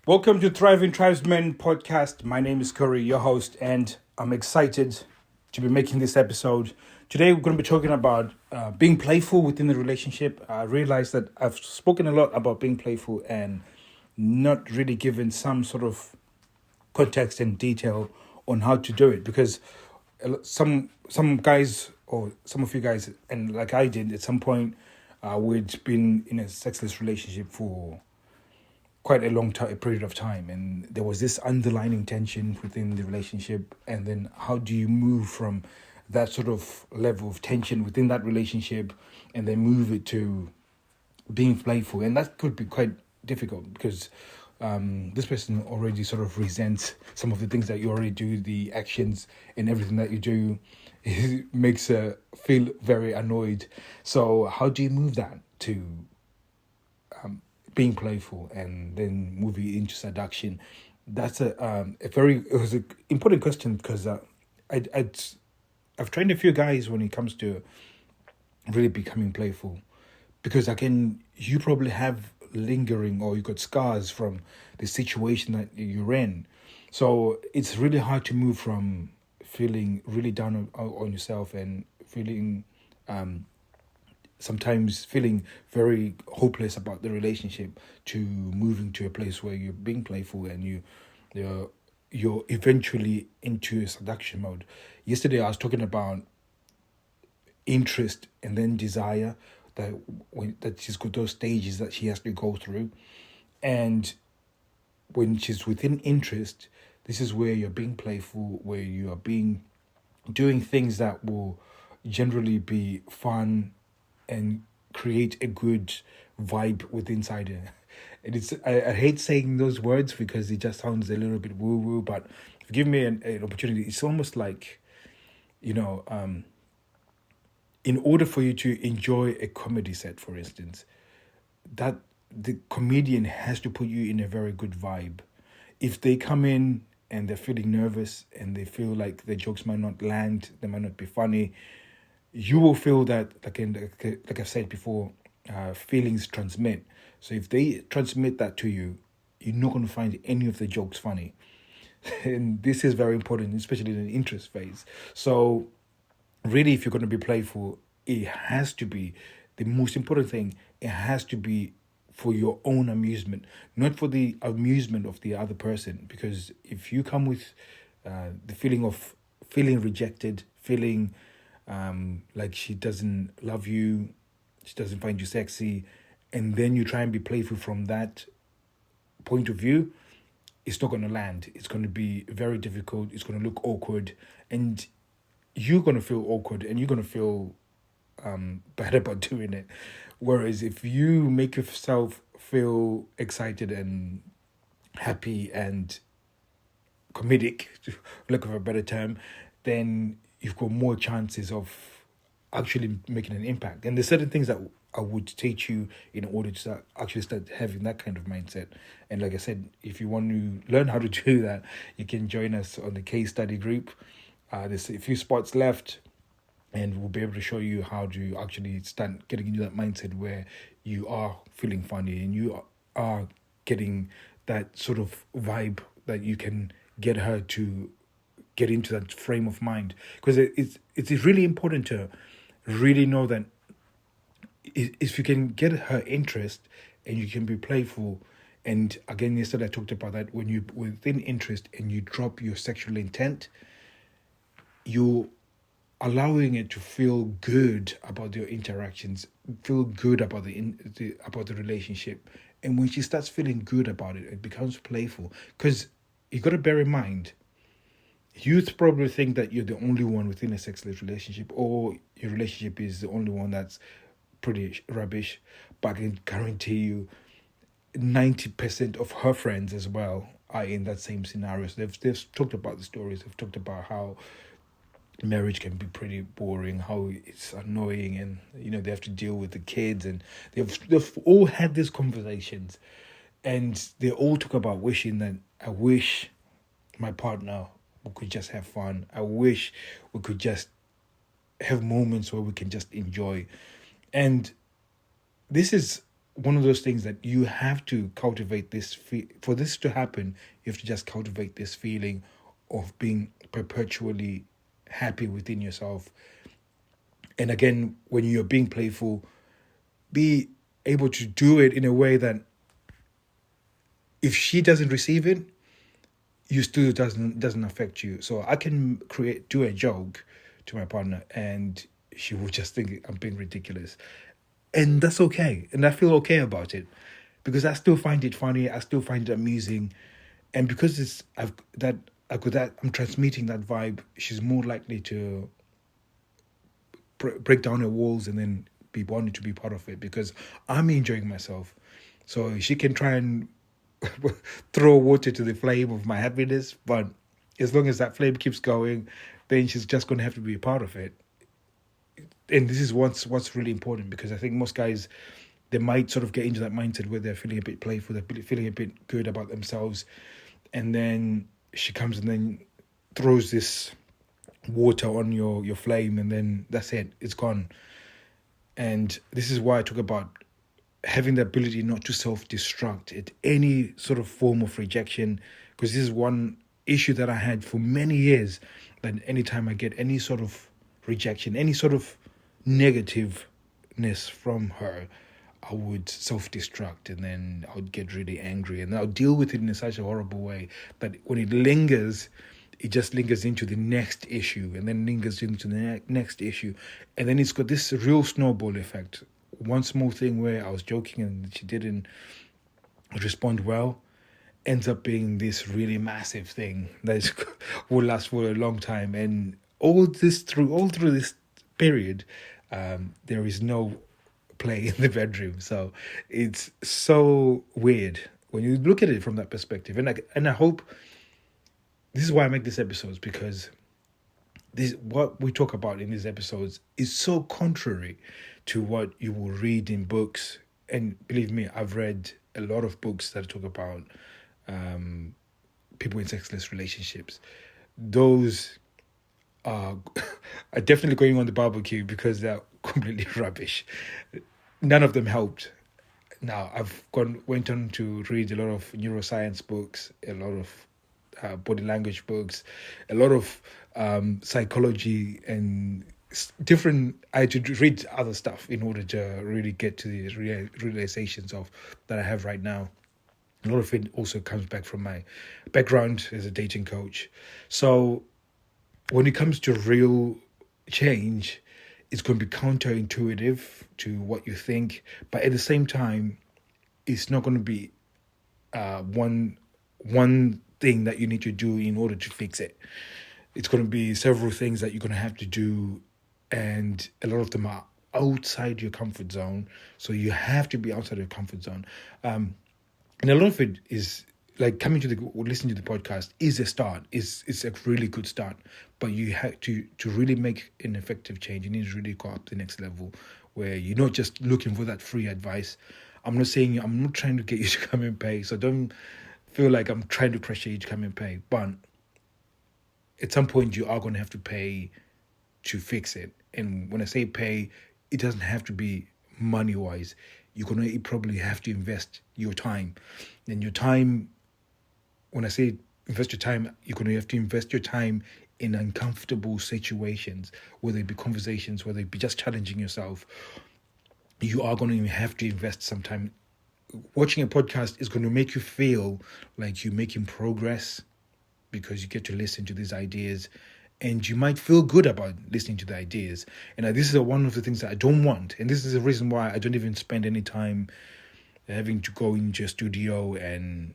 Welcome to Thriving Tribesmen podcast. My name is Curry, your host, and I'm excited to be making this episode. Today, we're going to be talking about being playful within the relationship. I realized that I've spoken a lot about being playful and not really given some sort of context and detail on how to do it, because some guys, or some of you guys, and like I did at some point, we'd been in a sexless relationship for quite a long time, a period of time, and there was this underlying tension within the relationship. And then how do you move from that sort of level of tension within that relationship and then move it to being playful? And that could be quite difficult because this person already sort of resents some of the things that you already do, the actions and everything that you do. It makes her feel very annoyed. So how do you move that to being playful and then moving into seduction? That's it was an important question, because I've trained a few guys when it comes to really becoming playful, because again, you probably have lingering, or you got scars from the situation that you're in. So it's really hard to move from feeling really down on yourself and feeling sometimes feeling very hopeless about the relationship, to moving to a place where you're being playful and you're eventually into a seduction mode. Yesterday I was talking about interest and then desire, that she's got those stages that she has to go through. And when she's within interest, this is where you're being playful, where you are doing things that will generally be fun and create a good vibe with inside her. And I hate saying those words because it just sounds a little bit woo woo, but if you give me an opportunity, it's almost like, in order for you to enjoy a comedy set, for instance, that the comedian has to put you in a very good vibe. If they come in and they're feeling nervous and they feel like the jokes might not land, they might not be funny, you will feel that, like I've said before, feelings transmit. So if they transmit that to you, you're not going to find any of the jokes funny. And this is very important, especially in the interest phase. So really, if you're going to be playful, it has to be, the most important thing, it has to be for your own amusement, not for the amusement of the other person. Because if you come with the feeling of feeling rejected, feeling like she doesn't love you, she doesn't find you sexy, and then you try and be playful from that point of view, it's not going to land. It's going to be very difficult. It's going to look awkward, and you're going to feel awkward, and you're going to feel bad about doing it. Whereas if you make yourself feel excited and happy and comedic, for lack of a better term, then you've got more chances of actually making an impact. And there's certain things that I would teach you in order to actually start having that kind of mindset. And like I said, if you want to learn how to do that, you can join us on the case study group. There's a few spots left, and we'll be able to show you how to actually start getting into that mindset where you are feeling funny and you are getting that sort of vibe that you can get her to get into that frame of mind. Because it's really important to really know that if you can get her interest and you can be playful. And again, yesterday I talked about that, when you within interest and you drop your sexual intent, you're allowing it to feel good about your interactions, feel good about the relationship. And when she starts feeling good about it, it becomes playful. Because you got to bear in mind, youth probably think that you're the only one within a sexless relationship, or your relationship is the only one that's pretty rubbish. But I can guarantee you 90% of her friends as well are in that same scenario. So they've talked about the stories. They've talked about how marriage can be pretty boring, how it's annoying, and they have to deal with the kids, and they've all had these conversations, and they all talk about wishing that, I wish my partner, we could just have fun. I wish we could just have moments where we can just enjoy. And this is one of those things that you have to cultivate for this to happen. You have to just cultivate this feeling of being perpetually happy within yourself. And again, when you're being playful, be able to do it in a way that if she doesn't receive it, you still doesn't affect you. So I can do a joke to my partner, and she will just think I'm being ridiculous, and that's okay, and I feel okay about it, because I still find it funny, I still find it amusing, and because I'm transmitting that vibe, she's more likely to break down her walls and then be wanting to be part of it, because I'm enjoying myself. So she can try and throw water to the flame of my happiness, but as long as that flame keeps going, then she's just going to have to be a part of it. And this is what's really important, because I think most guys, they might sort of get into that mindset where they're feeling a bit playful, they're feeling a bit good about themselves, and then she comes and then throws this water on your flame, and then that's it, it's gone. And this is why I talk about having the ability not to self-destruct at any sort of form of rejection, because this is one issue that I had for many years, that anytime I get any sort of rejection, any sort of negativeness from her, I would self-destruct, and then I would get really angry, and I'll deal with it in such a horrible way that when it lingers, it just lingers into the next issue, and then lingers into the next issue, and then it's got this real snowball effect. One small thing where I was joking and she didn't respond well ends up being this really massive thing that will last for a long time. And all through this period, there is no play in the bedroom. So it's so weird when you look at it from that perspective. And I hope this is why I make these episodes, because what we talk about in these episodes is so contrary to what you will read in books. And believe me, I've read a lot of books that talk about people in sexless relationships. Those are definitely going on the barbecue, because they're completely rubbish. None of them helped. Now, went on to read a lot of neuroscience books, a lot of body language books, a lot of psychology and different. I had to read other stuff in order to really get to the realizations of that I have right now. A lot of it also comes back from my background as a dating coach. So when it comes to real change, it's going to be counterintuitive to what you think, but at the same time, it's not going to be one thing that you need to do in order to fix it. It's going to be several things that you're going to have to do, and a lot of them are outside your comfort zone. So you have to be outside your comfort zone. And a lot of it is like listening to the podcast is a start. It's a really good start, but you have to really make an effective change. You need to really go up to the next level where you're not just looking for that free advice. I'm not trying to get you to come and pay. So don't feel like I'm trying to pressure you to come and pay. But at some point, you are going to have to pay to fix it. And when I say pay, it doesn't have to be money-wise. You're going to probably have to invest your time. And your time, when I say invest your time, you're going to have to invest your time in uncomfortable situations, whether it be conversations, whether it be just challenging yourself. You are going to have to invest some time. Watching a podcast is going to make you feel like you're making progress, because you get to listen to these ideas, and you might feel good about listening to the ideas. And this is one of the things that I don't want. And this is the reason why I don't even spend any time having to go into a studio and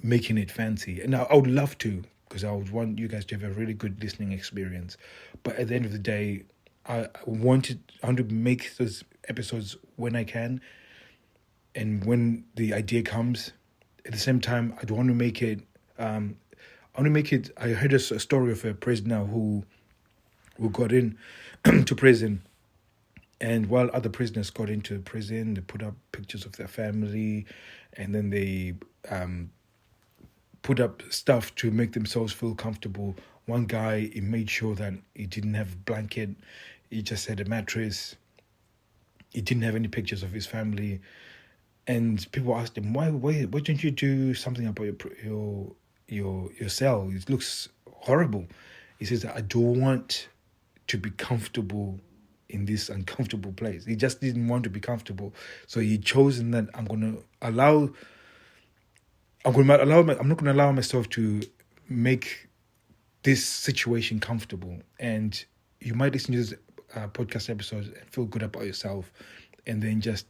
making it fancy. And I would love to, because I would want you guys to have a really good listening experience. But at the end of the day, I want to make those episodes when I can, and when the idea comes. At the same time, I don't want to make it. I heard a story of a prisoner who got in to prison, and while other prisoners got into prison, they put up pictures of their family, and then they put up stuff to make themselves feel comfortable. One guy, he made sure that he didn't have a blanket, he just had a mattress. He didn't have any pictures of his family. And people asked him, why don't you do something about your cell? It looks horrible. He says, I don't want to be comfortable in this uncomfortable place. He just didn't want to be comfortable. So he chosen that I'm not gonna allow myself to make this situation comfortable. And you might listen to this podcast episodes and feel good about yourself, and then just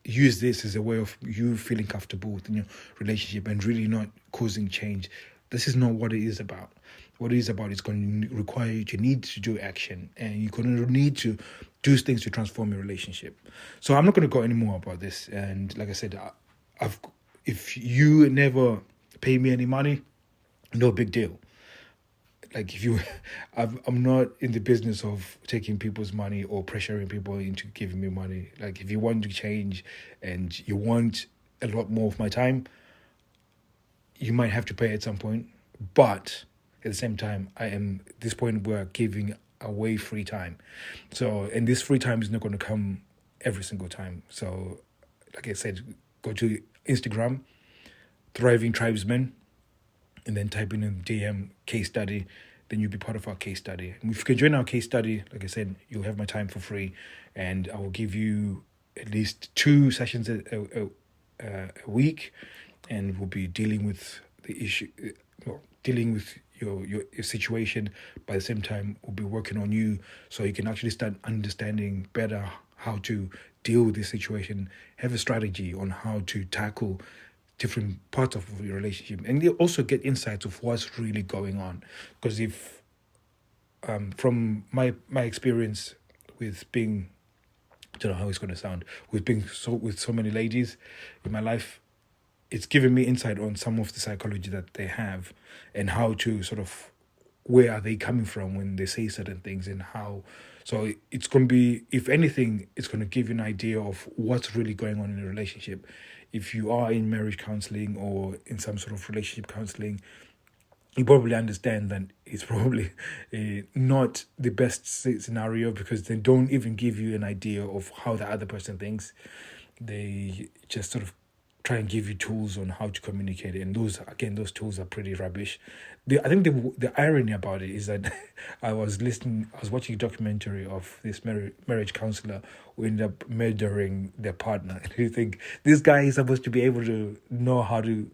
use this as a way of you feeling comfortable within your relationship and really not causing change. This is not what it is about. What it is about is going to require you to need to do action, and you're going to need to do things to transform your relationship. So I'm not going to go any more about this. And like I said, if you never pay me any money, no big deal. Like if you, I'm not in the business of taking people's money or pressuring people into giving me money. Like if you want to change and you want a lot more of my time, you might have to pay at some point. But at the same time, I am at this point where I'm giving away free time. So, and this free time is not going to come every single time. So, like I said, go to Instagram, Thriving Tribesmen, and then type in a DM case study, then you'll be part of our case study. And if you can join our case study, like I said, you'll have my time for free, and I will give you at least 2 sessions a week, and we'll be dealing with the issue, dealing with your situation. By the same time, we'll be working on you so you can actually start understanding better how to deal with this situation, have a strategy on how to tackle different parts of your relationship, and you also get insights of what's really going on. Because if from my experience with being, I don't know how it's going to sound, with so many ladies in my life, it's given me insight on some of the psychology that they have and how to sort of, where are they coming from when they say certain things, and how. So it's going to be, if anything, it's going to give you an idea of what's really going on in a relationship. If you are in marriage counseling or in some sort of relationship counseling, you probably understand that it's probably not the best scenario, because they don't even give you an idea of how the other person thinks. They just sort of try and give you tools on how to communicate it. And those tools are pretty rubbish. I think the irony about it is that I was watching a documentary of this marriage counselor who ended up murdering their partner. And you think, this guy is supposed to be able to know how to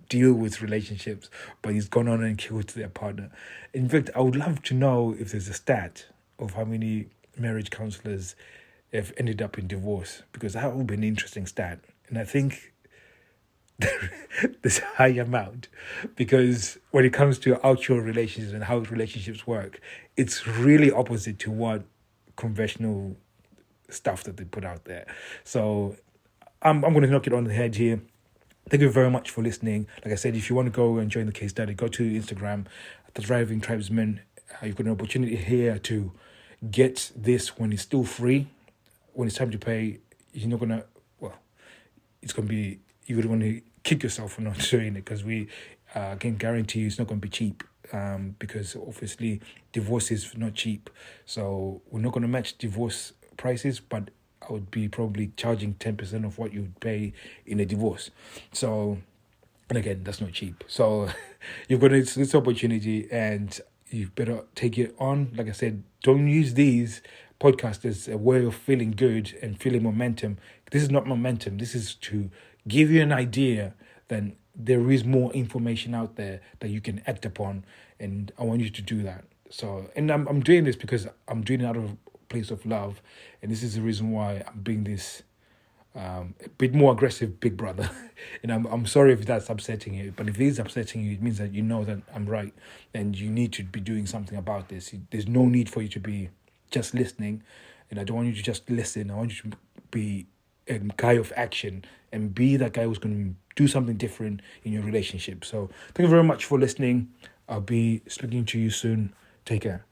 deal with relationships, but he's gone on and killed their partner. In fact, I would love to know if there's a stat of how many marriage counselors have ended up in divorce, because that would be an interesting stat. And I think there's a high amount, because when it comes to actual relationships and how relationships work, it's really opposite to what conventional stuff that they put out there. So I'm going to knock it on the head here. Thank you very much for listening. Like I said, if you want to go and join the case study, go to Instagram at the Thriving Tribesmen. You've got an opportunity here to get this when it's still free. When it's time to pay, you're not going to, it's going to be, you're going to want to kick yourself for not doing it, because we can guarantee you it's not going to be cheap, because obviously divorce is not cheap. So we're not going to match divorce prices, but I would be probably charging 10% of what you would pay in a divorce. So, and again, that's not cheap. So you've got this opportunity, and you better take it on. Like I said, don't use these podcasts as a way of feeling good and feeling momentum. This is not momentum. This is to give you an idea that there is more information out there that you can act upon, and I want you to do that. So, and I'm doing this because I'm doing it out of a place of love, and this is the reason why I'm being this a bit more aggressive big brother. And I'm sorry if that's upsetting you, but if it is upsetting you, it means that you know that I'm right, and you need to be doing something about this. There's no need for you to be just listening, and I don't want you to just listen. I want you to be a guy of action and be that guy who's going to do something different in your relationship. So thank you very much for listening. I'll be speaking to you soon. Take care.